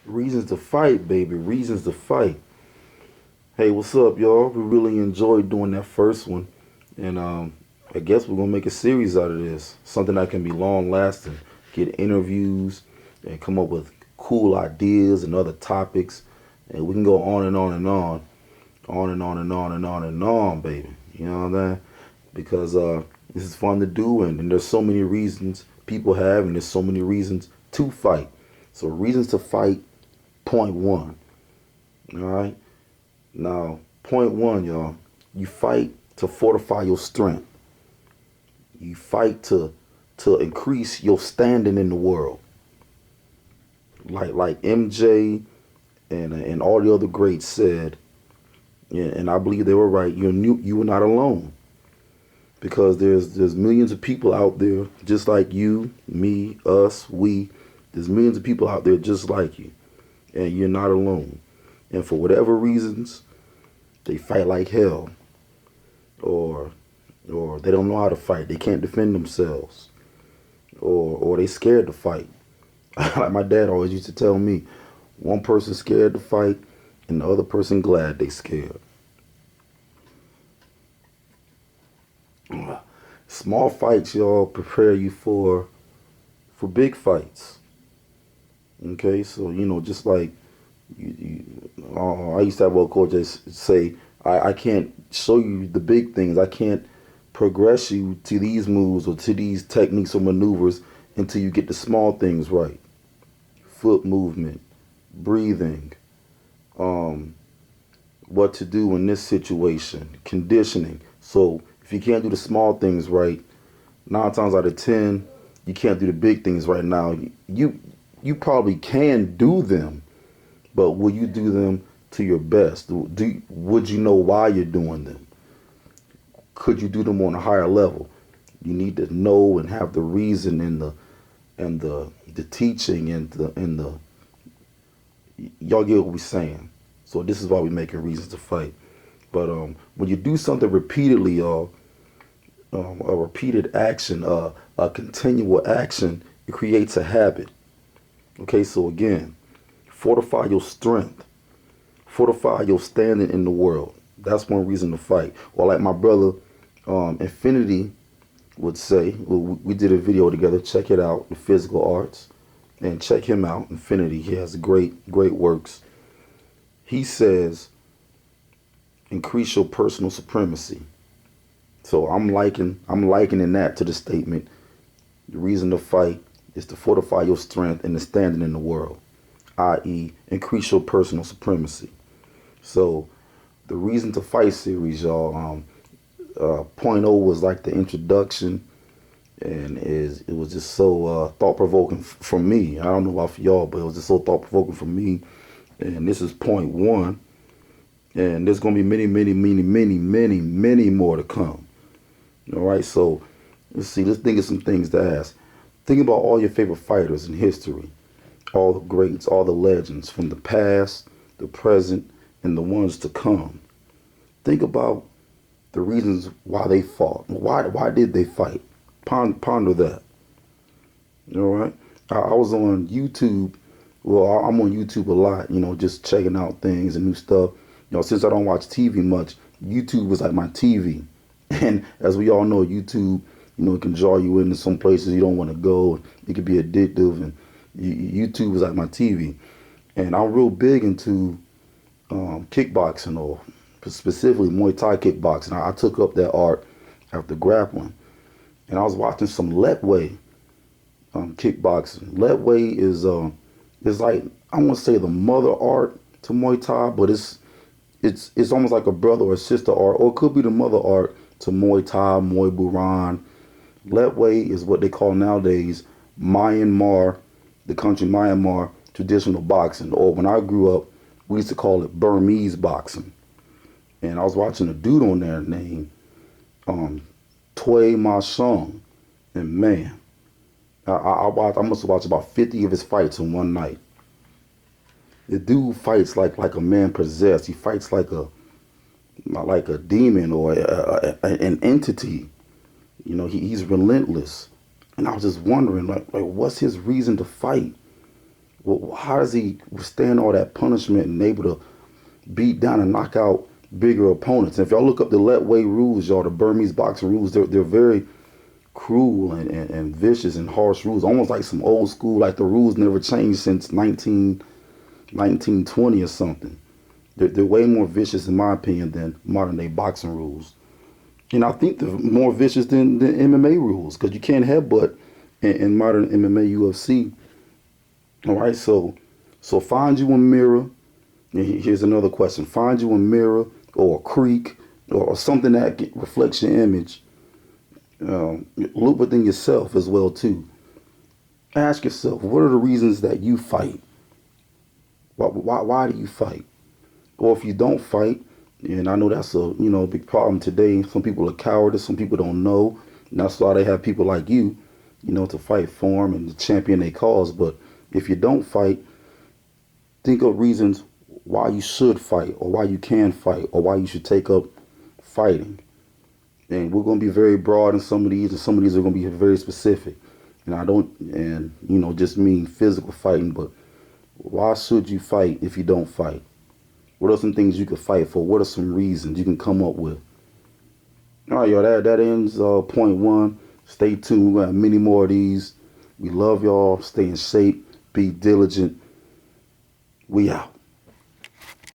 Reasons to fight, baby. Reasons to fight. Hey, what's up, y'all? We really enjoyed doing that first one, and I guess we're gonna make a series out of this. Something that can be long lasting. Get interviews and come up with cool ideas and other topics, and we can go on and on and on and on and on and on and on, baby. You know what I'm saying? Because this is fun to do, and there's so many reasons people have, and there's so many reasons to fight. So reasons to fight. Point one. All right. Now, point one, y'all. You fight to fortify your strength. You fight to increase your standing in the world. Like MJ and all the other greats said, and I believe they were right. You were not alone, because there's millions of people out there just like you, me, us, we. There's millions of people out there just like you, and you're not alone. And for whatever reasons, they fight like hell, or or they don't know how to fight. They can't defend themselves, or they scared to fight. Like my dad always used to tell me, one person scared to fight, and the other person glad they scared. Small fights, y'all, prepare you for big fights. Okay, so just like I used to have a coach that say, I can't show you the big things. I can't progress you to these moves or to these techniques or maneuvers until you get the small things right. Foot movement, breathing, um, what to do in this situation, conditioning. So if you can't do the small things right, 9 times out of 10, you can't do the big things right now. You probably can do them, but will you do them to your best? Would you know why you're doing them? Could you do them on a higher level? You need to know and have the reason and the teaching and the y'all get what we're saying. So this is why we're making reasons to fight. But when you do something repeatedly, y'all, a repeated action, a continual action, it creates a habit. Okay, so again, fortify your strength, fortify your standing in the world. That's one reason to fight. Or like my brother, Infinity would say, we did a video together. Check it out, the physical arts, and check him out, Infinity. He has great works. He says, increase your personal supremacy. So I'm likening that to the statement. The reason to fight is to fortify your strength and the standing in the world, i.e., increase your personal supremacy. So the reason to fight series, y'all. Point O was like the introduction, and it was just so thought provoking for me. I don't know about for y'all, but it was just so thought provoking for me. And this is point one, and there's gonna be many more to come. All right, so let's see. Let's think of some things to ask. Think about all your favorite fighters in history, all the greats, all the legends from the past, the present, and the ones to come. Think about the reasons why they fought. Why did they fight? Ponder that. All right. I was on YouTube. Well, I'm on YouTube a lot. Just checking out things and new stuff. Since I don't watch TV much, YouTube was like my TV. And as we all know, YouTube, it can draw you into some places you don't want to go. It could be addictive, and YouTube was like my TV. And I'm real big into kickboxing, or specifically Muay Thai kickboxing. I took up that art after grappling, and I was watching some Letway kickboxing. Letway is like, I want to say the mother art to Muay Thai, but it's almost like a brother or sister art, or it could be the mother art to Muay Thai, Muay Buran. Letway is what they call nowadays Myanmar, the country Myanmar traditional boxing, or when I grew up, we used to call it Burmese boxing. And I was watching a dude on there named Tway Ma Shaung, and man, I must have watched about 50 of his fights in one night. The dude fights like a man possessed. He fights like a demon or an entity. He's relentless. And I was just wondering, like what's his reason to fight? Well, how does he withstand all that punishment and able to beat down and knock out bigger opponents? And if y'all look up the Letway rules, y'all, the Burmese boxing rules, they're very cruel and vicious and harsh rules, almost like some old school, like the rules never changed since 1920 or something. They're way more vicious, in my opinion, than modern day boxing rules. And I think they're more vicious than MMA rules, because you can't headbutt in modern MMA UFC. All right, so find you a mirror. And here's another question: find you a mirror or a creek or something that reflects your image. Look within yourself as well too. Ask yourself, what are the reasons that you fight? Why do you fight? Or if you don't fight, and I know that's a big problem today. Some people are cowardice. Some people don't know, and that's why they have people like you, to fight for them and to champion their cause. But if you don't fight, think of reasons why you should fight, or why you can fight, or why you should take up fighting. And we're going to be very broad in some of these, and some of these are going to be very specific. And I don't, just mean physical fighting, but why should you fight if you don't fight? What are some things you could fight for? What are some reasons you can come up with? All right, y'all, that ends point one. Stay tuned. We got many more of these. We love y'all. Stay in shape. Be diligent. We out.